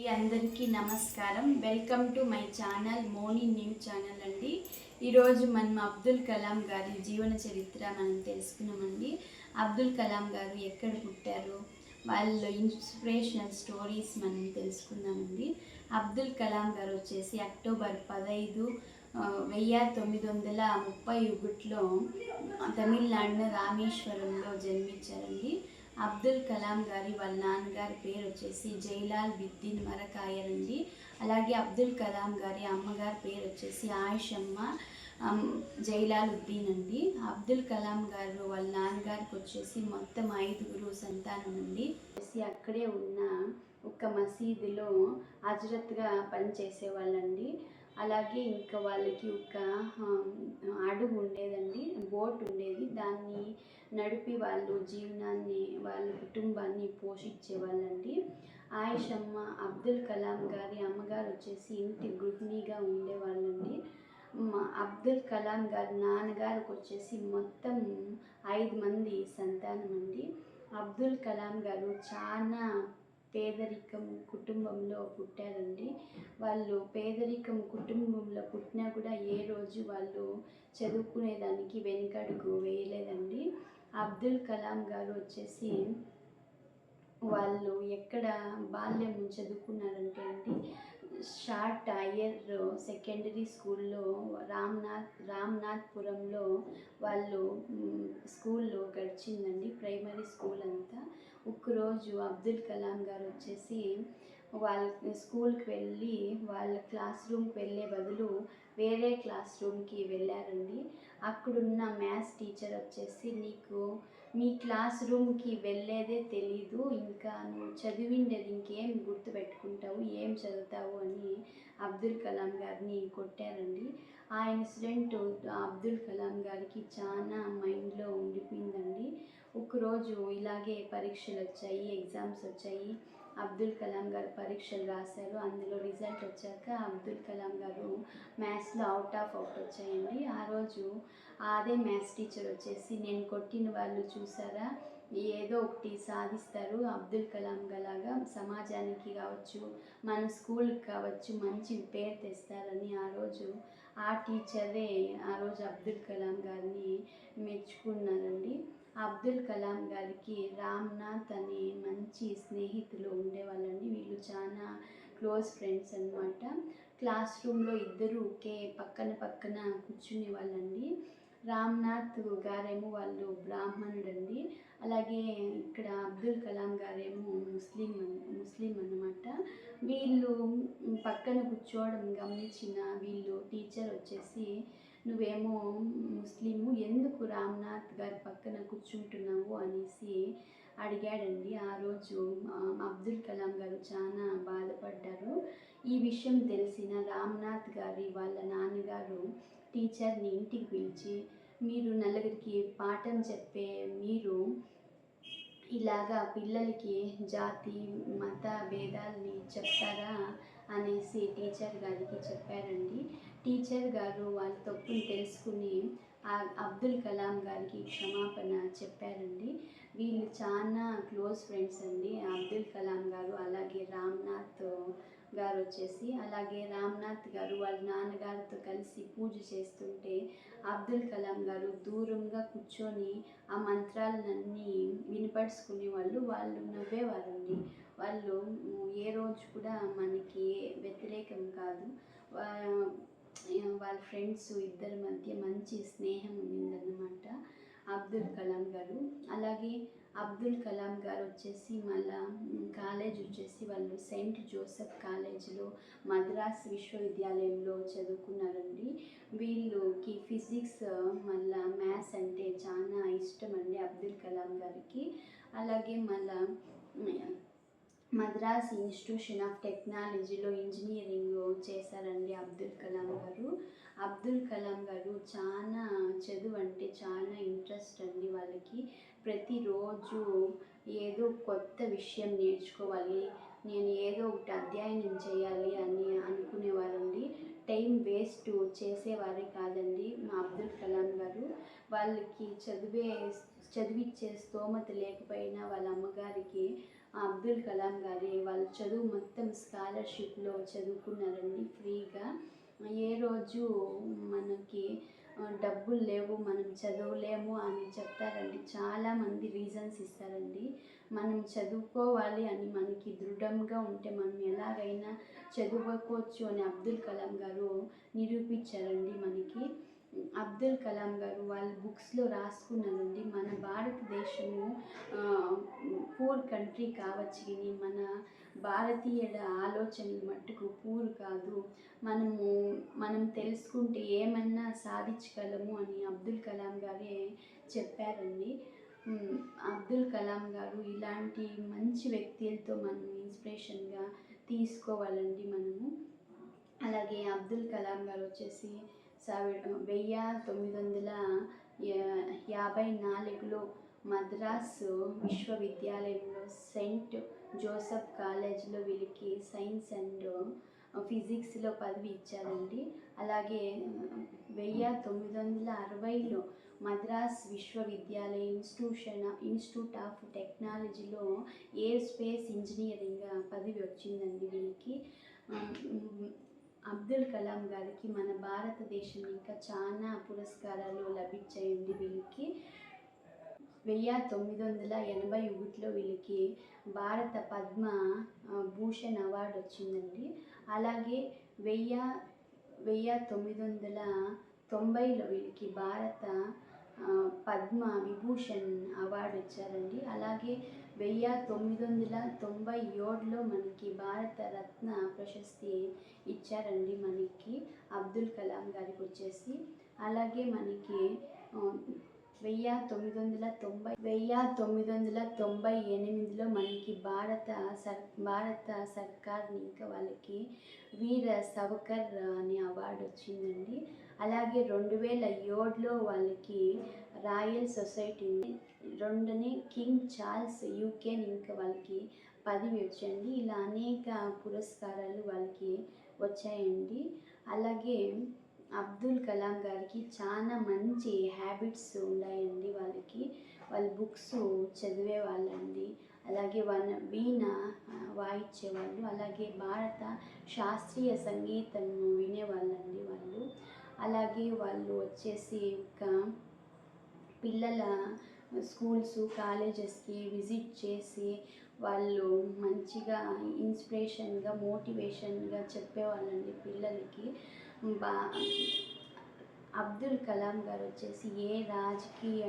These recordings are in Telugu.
అందరికీ నమస్కారం. Welcome to my channel Moni news channel అండి. ఈరోజు మనం అబ్దుల్ కలాం గారి జీవన చరిత్ర మనం తెలుసుకున్నామండి. అబ్దుల్ కలాం గారు ఎక్కడ పుట్టారు, వాళ్ళ ఇన్స్పిరేషనల్ స్టోరీస్ మనం తెలుసుకుందామండి. అబ్దుల్ కలాం గారు వచ్చేసి అక్టోబర్ 15, 1931లో తమిళనాడు రామేశ్వరంలో జన్మించారండి. అబ్దుల్ కలాం గారి వాళ్ళ నాన్నగారి పేరు వచ్చేసి జైలాల్ బిద్దీన్ మరకాయర్ అండి. అలాగే అబ్దుల్ కలాం గారి అమ్మగారి పేరు వచ్చేసి ఆయిషమ్మ జైలాల్ ఉద్దీన్ అండి. అబ్దుల్ కలాం గారు వాళ్ళ నాన్నగారికి వచ్చేసి మొత్తం 5 సంతానం అండి. అక్కడే ఉన్న ఒక మసీదులో హజ్రత్గా పనిచేసేవాళ్ళండి. అలాగే ఇంకా వాళ్ళకి ఒక అడుగు ఉండేదండి, బోట్ ఉండేది. దాన్ని నడిపి వాళ్ళు జీవనాన్ని, వాళ్ళ కుటుంబాన్ని పోషించేవాళ్ళండి. ఆయిషమ్మ అబ్దుల్ కలాం గారి అమ్మగారు వచ్చేసి ఇంటి గృహిణిగా ఉండేవాళ్ళండి. అబ్దుల్ కలాం గారి నాన్నగారికి వచ్చేసి మొత్తం 5 మంది సంతానం అండి. అబ్దుల్ కలాం గారు చాలా పేదరికం కుటుంబంలో పుట్టారండి. వాళ్ళు పేదరికం కుటుంబంలో పుట్టినా కూడా ఏ రోజు వాళ్ళు చదువుకునేదానికి వెనుకడుగు వేయలేదండి. అబ్దుల్ కలాం గారు వచ్చేసి వాళ్ళు ఎక్కడ బాల్యం చదువుకున్నారంటే అండి, షార్ట్ హయ్యర్ సెకండరీ స్కూల్లో రామ్నాథ్పురంలో వాళ్ళు స్కూల్లో గడిచిందండి, ప్రైమరీ స్కూల్ అంతా. ఒకరోజు అబ్దుల్ కలాం గారు వచ్చేసి వాళ్ళ స్కూల్కి వెళ్ళి వాళ్ళ క్లాస్ రూమ్కి వెళ్ళే బదులు వేరే క్లాస్ రూమ్కి వెళ్ళారండి. అక్కడున్న మ్యాథ్స్ టీచర్ వచ్చేసి, నీకు మీ క్లాస్ రూమ్కి వెళ్ళేదే తెలీదు, ఇంకా నువ్వు చదివిండేది ఇంకేం గుర్తుపెట్టుకుంటావు, ఏం చదువుతావు అని అబ్దుల్ కలాం గారిని కొట్టారండి. ఆ ఇన్సిడెంట్ అబ్దుల్ కలాం గారికి చాలా మైండ్లో ఉండిపోయిందండి. ఒకరోజు ఇలాగే పరీక్షలు వచ్చాయి, ఎగ్జామ్స్ వచ్చాయి. అబ్దుల్ కలాం గారు పరీక్షలు రాశారు. అందులో రిజల్ట్ వచ్చాక అబ్దుల్ కలాం గారు మ్యాథ్స్లో అవుట్ వచ్చాయండి. ఆ రోజు అదే మ్యాథ్స్ టీచర్ వచ్చేసి, నేను కొట్టిన వాళ్ళు చూసారా, ఏదో ఒకటి సాధిస్తారు, అబ్దుల్ కలాం గలాగా సమాజానికి కావచ్చు, మన స్కూల్కి కావచ్చు మంచి పేరు తెస్తారని ఆ రోజు ఆ టీచరే ఆ రోజు అబ్దుల్ కలాం గారిని మెచ్చుకున్నారండి. అబ్దుల్ కలాం గారికి రామ్నాథ్ అనే మంచి స్నేహితులు ఉండేవాళ్ళండి. వీళ్ళు చాలా క్లోజ్ ఫ్రెండ్స్ అనమాట. క్లాస్ రూమ్లో ఇద్దరు ఒకే పక్కన కూర్చునే వాళ్ళండి. రామ్నాథ్ గారేమో వాళ్ళు బ్రాహ్మణుడండి. అలాగే ఇక్కడ అబ్దుల్ కలాం గారేమో ముస్లిం అన్నమాట. వీళ్ళు పక్కన కూర్చోవడం గమనించిన వీళ్ళు టీచర్ వచ్చేసి, నువ్వేమో ముస్లిము, ఎందుకు రామ్నాథ్ గారి పక్కన కూర్చుంటున్నావు అనేసి అడిగాడండి. ఆ రోజు అబ్దుల్ కలాం గారు చాలా బాధపడ్డారు. ఈ విషయం తెలిసిన రామ్నాథ్ గారి వాళ్ళ నాన్నగారు టీచర్ని ఇంటికి పిలిచి, మీరు నలుగురికి పాఠం చెప్పే మీరు ఇలాగా పిల్లలకి జాతి మత భేదాలని చెప్తారా అనేసి టీచర్ గారికి చెప్పారండి. టీచర్ గారు వాళ్ళ తప్పుని తెలుసుకుని అబ్దుల్ కలాం గారికి క్షమాపణ చెప్పారండి. వీళ్ళు చాలా క్లోజ్ ఫ్రెండ్స్ అండి, అబ్దుల్ కలాం గారు అలాగే రామ్నాథ్ గారు వచ్చేసి. అలాగే రామ్నాథ్ గారు వాళ్ళ నాన్నగారితో కలిసి పూజ చేస్తుంటే అబ్దుల్ కలాం గారు దూరంగా కూర్చొని ఆ మంత్రాలన్నీ వినపడుచుకునేవాళ్ళు. వాళ్ళు నవ్వేవారండి. వాళ్ళు ఏ రోజు కూడా మనకి వ్యతిరేకం కాదు. వాళ్ళ ఫ్రెండ్స్ ఇద్దరి మధ్య మంచి స్నేహం ఉండిందన్నమాట అబ్దుల్ కలాం గారు. అలాగే అబ్దుల్ కలాం గారు వచ్చేసి మళ్ళా కాలేజ్ వచ్చేసి వాళ్ళు సెయింట్ జోసెఫ్ కాలేజీలో మద్రాస్ విశ్వవిద్యాలయంలో చదువుకున్నారండి. వీళ్ళకి ఫిజిక్స్ మళ్ళా మ్యాథ్స్ అంటే చాలా ఇష్టం అండి అబ్దుల్ కలాం గారికి. అలాగే మళ్ళా మద్రాస్ ఇన్స్టిట్యూషన్ ఆఫ్ టెక్నాలజీలో ఇంజనీరింగ్ చేశారండి అబ్దుల్ కలాం గారు. అబ్దుల్ కలాం గారు చాలా చదువు అంటే చాలా ఇంట్రెస్ట్ అండి వాళ్ళకి. ప్రతిరోజు ఏదో కొత్త విషయం నేర్చుకోవాలి, నేను ఏదో ఒకటి అధ్యయనం చేయాలి అని అనుకునేవారండి. టైం వేస్ట్ చేసేవారే కాదండి మా అబ్దుల్ కలాం గారు. వాళ్ళకి చదివిచ్చే స్తోమత లేకపోయినా వాళ్ళ అమ్మగారికి అబ్దుల్ కలాం గారి వాళ్ళ చదువు మొత్తం స్కాలర్షిప్లో చదువుకున్నారండి ఫ్రీగా. ఏ రోజు మనకి డబ్బులు లేవు మనం చదవలేము అని చెప్తారండి. చాలామంది రీజన్స్ ఇస్తారండి. మనం చదువుకోవాలి అని మనకి దృఢంగా ఉంటే మనం ఎలాగైనా చదువుకోవచ్చు అని అబ్దుల్ కలాం గారు నిరూపించారండి మనకి. అబ్దుల్ కలాం గారు వాళ్ళ బుక్స్లో రాసుకున్నారండి, మన భారతదేశము పూర్ కంట్రీ కావచ్చు కానీ మన భారతీయుల ఆలోచనలు మట్టుకు పూర్ కాదు, మనం తెలుసుకుంటే ఏమన్నా సాధించగలము అని అబ్దుల్ కలాం గారే చెప్పారండి. అబ్దుల్ కలాం గారు ఇలాంటి మంచి వ్యక్తులతో మనం ఇన్స్పిరేషన్గా తీసుకోవాలండి మనము. అలాగే అబ్దుల్ కలాం గారు వచ్చేసి 1954లో మద్రాసు విశ్వవిద్యాలయంలో సెయింట్ జోసెఫ్ కాలేజ్లో వీళ్ళకి సైన్స్ అండ్ ఫిజిక్స్లో పదవి ఇచ్చారండి. అలాగే 1960లో మద్రాస్ విశ్వవిద్యాలయ ఇన్స్టిట్యూట్ ఆఫ్ టెక్నాలజీలో ఎయిర్ స్పేస్ ఇంజనీరింగ్ పదవి వచ్చిందండి వీళ్ళకి. అబ్దుల్ కలాం గారికి మన భారతదేశం ఇంకా చాలా పురస్కారాలు లభించాయండి వీళ్ళకి. 1981లో వీళ్ళకి భారత పద్మ భూషణ్ అవార్డు వచ్చిందండి. అలాగే 1990లో వీళ్ళకి భారత పద్మ విభూషణ్ అవార్డు ఇచ్చారండి. అలాగే 1997లో మనకి భారత రత్న ప్రశస్తి ఇచ్చారండి మనకి అబ్దుల్ కలాం గారికి వచ్చేసి. అలాగే మనకి 1998లో మనకి భారత సర్కార్ ఇంకా వాళ్ళకి వీర సవర్కర్ అనే అవార్డు వచ్చిందండి. అలాగే 2007లో వాళ్ళకి రాయల్ సొసైటీ రెండనే కింగ్ చార్ల్స్ యూకే ఇంకా వాళ్ళకి పదవి వచ్చండి. ఇలా అనేక పురస్కారాలు వాళ్ళకి వచ్చాయండి. అలాగే అబ్దుల్ కలాం గారికి చాలా మంచి హ్యాబిట్స్ ఉన్నాయండి. వాళ్ళ బుక్స్ చదివే వాళ్ళండి. అలాగే వీణ వాయించేవాళ్ళు. అలాగే భారత శాస్త్రీయ సంగీతం వినేవాళ్ళండి వాళ్ళు. అలాగే వాళ్ళు వచ్చేసి ఒక పిల్లల స్కూల్స్ కాలేజెస్కి విజిట్ చేసి వాళ్ళు మంచిగా ఇన్స్పిరేషన్గా మోటివేషన్గా చెప్పేవాళ్ళండి పిల్లలకి. అబ్దుల్ కలాం గారు వచ్చేసి ఏ రాజకీయ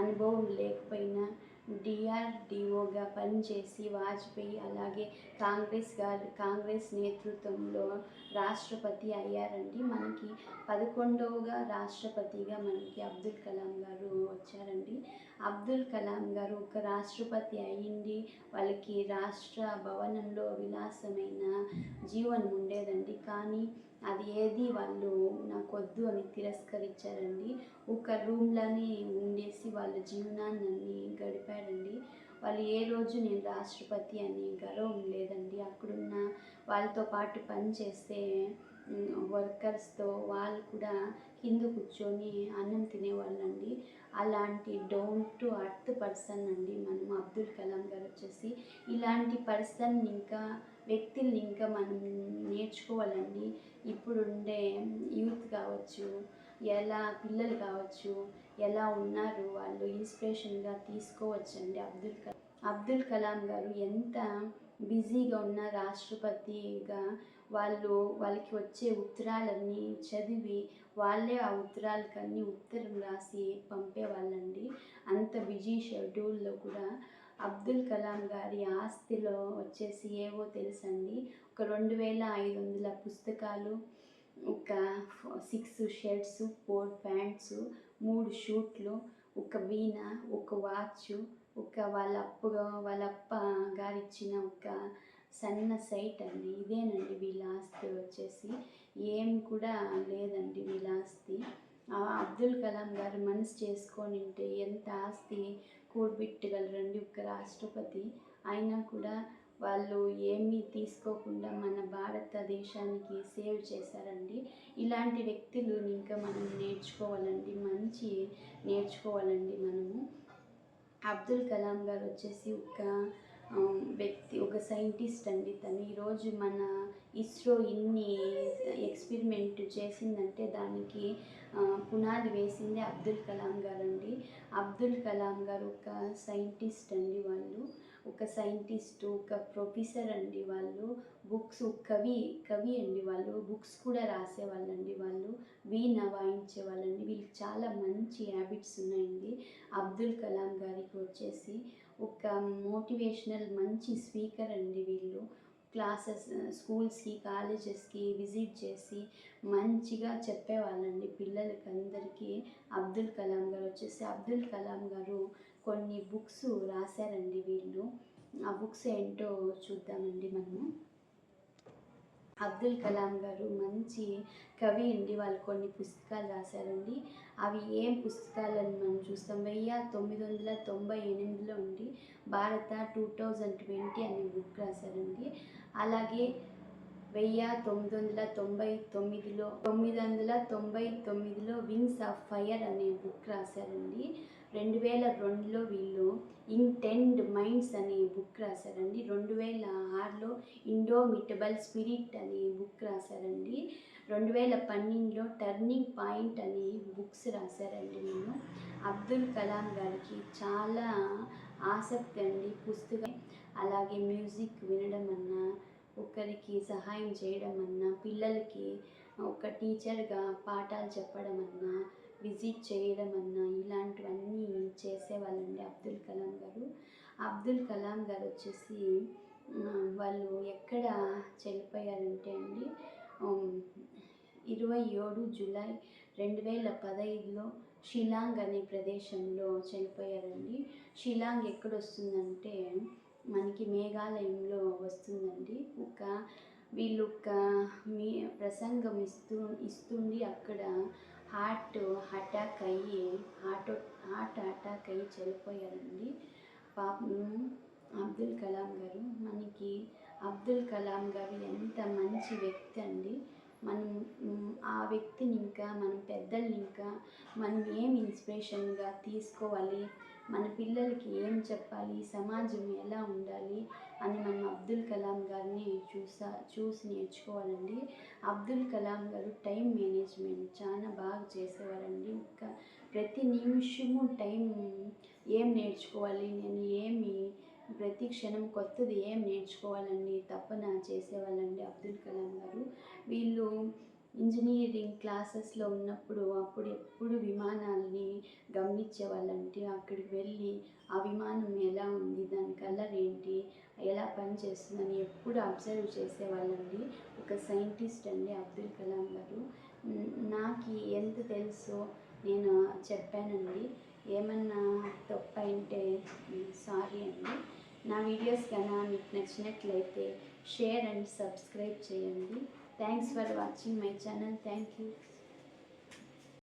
అనుభవం లేకపోయినా డిఆర్డిఓగా పనిచేసి వాజ్పేయి అలాగే కాంగ్రెస్ నేతృత్వంలో రాష్ట్రపతి అయ్యారండి. మనకి 11వ రాష్ట్రపతిగా మనకి అబ్దుల్ కలాం గారు వచ్చారండి. అబ్దుల్ కలాం గారు ఒక రాష్ట్రపతి అయ్యింది. వాళ్ళకి రాష్ట్ర భవనంలో విలాసమైన జీవనం ఉండేదండి. కానీ అది ఏది వాళ్ళు నాకొద్దు అని తిరస్కరించారండి. ఒక రూమ్లోనే ఉండేసి వాళ్ళ జీవనాన్ని గడిపారండి. వాళ్ళు ఏ రోజు నేను రాష్ట్రపతి అని గర్వం లేదండి. అక్కడున్న వాళ్ళతో పాటు పనిచేస్తే వర్కర్స్తో వాళ్ళు కూడా కింద కూర్చొని అన్నం తినేవాళ్ళండి. అలాంటి డౌన్ టు అర్త్ పర్సన్ అండి మనం అబ్దుల్ కలాం గారు వచ్చేసి. ఇలాంటి పర్సన్ ఇంకా వ్యక్తుల్ని ఇంకా మనం నేర్చుకోవాలండి. ఇప్పుడుండే యూత్ కావచ్చు, పిల్లలు కావచ్చు, ఎలా ఉన్నారు వాళ్ళు ఇన్స్పిరేషన్గా తీసుకోవచ్చండి. అబ్దుల్ కలాం గారు ఎంత బిజీగా ఉన్న రాష్ట్రపతిగా వాళ్ళకి వచ్చే ఉత్తరాలన్నీ చదివి వాళ్ళే ఆ ఉత్తరాలకన్నీ ఉత్తరం రాసి పంపేవాళ్ళండి. అంత బిజీ షెడ్యూల్లో కూడా అబ్దుల్ కలాం గారి ఆస్తిలో వచ్చేసి ఏవో తెలుసండి. ఒక 2500 పుస్తకాలు, ఒక 6 షర్ట్స్, 4 ప్యాంట్స్, 3 షూట్లు, ఒక వీణ, ఒక వాచ్, ఒక వాళ్ళ అప్ప గారు ఇచ్చిన ఒక సన్న సైట్ అండి. ఇదేనండి వీళ్ళ ఆస్తి వచ్చేసి. ఏం కూడా లేదండి వీళ్ళ ఆస్తి. అబ్దుల్ కలాం గారు మనసు చేసుకొని ఉంటే ఎంత ఆస్తి కూడబెట్టగలరండి ఒక రాష్ట్రపతి. అయినా కూడా వాళ్ళు ఏమీ తీసుకోకుండా మన భారతదేశానికి సేవ్ చేశారండి. ఇలాంటి వ్యక్తులు ఇంకా మనం నేర్చుకోవాలండి, నేర్చుకోవాలండి మనము. అబ్దుల్ కలాం గారు వచ్చేసి ఒక వ్యక్తి, ఒక సైంటిస్ట్ అండి తను. ఈరోజు మన ఇస్రో ఇన్ని ఎక్స్పెరిమెంట్ చేసిందంటే దానికి పునాది వేసింది అబ్దుల్ కలాం గారు అండి. అబ్దుల్ కలాం గారు ఒక సైంటిస్ట్ అండి. వాళ్ళు ఒక సైంటిస్ట్, ఒక ప్రొఫెసర్ అండి. వాళ్ళు బుక్స్, కవి అండి. వాళ్ళు బుక్స్ కూడా రాసేవాళ్ళండి. వాళ్ళు వీణ వాయించేవాళ్ళండి. వీళ్ళకి చాలా మంచి హ్యాబిట్స్ ఉన్నాయండి. అబ్దుల్ కలాం గారికి వచ్చేసి ఒక మోటివేషనల్ మంచి స్పీకర్ అండి. వీళ్ళు క్లాసెస్, స్కూల్స్కి, కాలేజెస్కి విజిట్ చేసి మంచిగా చెప్పేవాళ్ళండి పిల్లలకి అందరికీ. అబ్దుల్ కలాం గారు వచ్చేసి, అబ్దుల్ కలాం గారు కొన్ని బుక్స్ రాశారండి వీళ్ళు. ఆ బుక్స్ ఏంటో చూద్దామండి మనము. అబ్దుల్ కలాం గారు మంచి కవి అండి. వాళ్ళు కొన్ని పుస్తకాలు రాశారండి. అవి ఏం పుస్తకాలని మనం చూస్తాం. 1998లో అండి భారత 2020 అనే బుక్ రాశారండి. అలాగే 1999లో వింగ్స్ ఆఫ్ ఫైర్ అనే బుక్ రాశారండి. 2002లో వీళ్ళు ఇంటెండ్ మైండ్స్ అనే బుక్ రాశారండి. 2006లో ఇండోమిటబుల్ స్పిరిట్ అనే బుక్ రాశారండి. 2012లో టర్నింగ్ పాయింట్ అనే బుక్స్ రాశారండి. వీళ్ళు అబ్దుల్ కలాం గారికి చాలా ఆసక్తి అండి పుస్తకం. అలాగే మ్యూజిక్ వినడం అన్నా, ఒకరికి సహాయం చేయడం అన్నా, పిల్లలకి ఒక టీచర్గా పాఠాలు చెప్పడం అన్నా, విజిట్ చేయడం అన్నా, ఇలాంటివన్నీ చేసేవాళ్ళండి అబ్దుల్ కలాం గారు. అబ్దుల్ కలాం గారు వచ్చేసి వాళ్ళు ఎక్కడ చనిపోయారంటే అండి 27 జూలై 2015లో షిలాంగ్ అనే ప్రదేశంలో చనిపోయారండి. షిలాంగ్ ఎక్కడొస్తుందంటే మనకి మేఘాలయంలో వస్తుందండి. వీళ్ళు ప్రసంగం ఇస్తుండి అక్కడ హార్ట్ అటాక్ అయ్యి చనిపోయారండి. పాపం అబ్దుల్ కలాం గారు. మనకి అబ్దుల్ కలాం గారు ఎంత మంచి వ్యక్తి అండి. మనం ఆ వ్యక్తిని ఇంకా మనం పెద్దల్ని ఇంకా మనం ఏం ఇన్స్పిరేషన్గా తీసుకోవాలి, మన పిల్లలకి ఏం చెప్పాలి, సమాజం ఎలా ఉండాలి అని మనం అబ్దుల్ కలాం గారిని చూసి నేర్చుకోవాలండి. అబ్దుల్ కలాం గారు టైం మేనేజ్మెంట్ చాలా బాగా చేసేవారండి. ఇంకా ప్రతి నిమిషము టైం ఏం నేర్చుకోవాలి, నేను ప్రతి క్షణం కొత్తది ఏం నేర్చుకోవాలని తపన చేసేవాళ్ళండి అబ్దుల్ కలాం గారు. వీళ్ళు ఇంజనీరింగ్ క్లాసెస్లో ఉన్నప్పుడు ఎప్పుడు విమానాలని గమనించేవాళ్ళంటే అక్కడికి వెళ్ళి ఆ విమానం ఎలా ఉంది, దాని కలర్ ఏంటి, ఎలా పనిచేస్తుందని ఎప్పుడు అబ్జర్వ్ చేసేవాళ్ళండి. ఒక సైంటిస్ట్ అండి అబ్దుల్ కలాం గారు. నాకు ఎంత తెలుసో నేను చెప్పానండి. ఏమన్నా తప్పైంటే సారీ అండి. నా వీడియోస్ కన్నా మీకు నచ్చినట్లయితే షేర్ అండ్ సబ్స్క్రైబ్ చేయండి. Thanks for watching my channel. Thank you.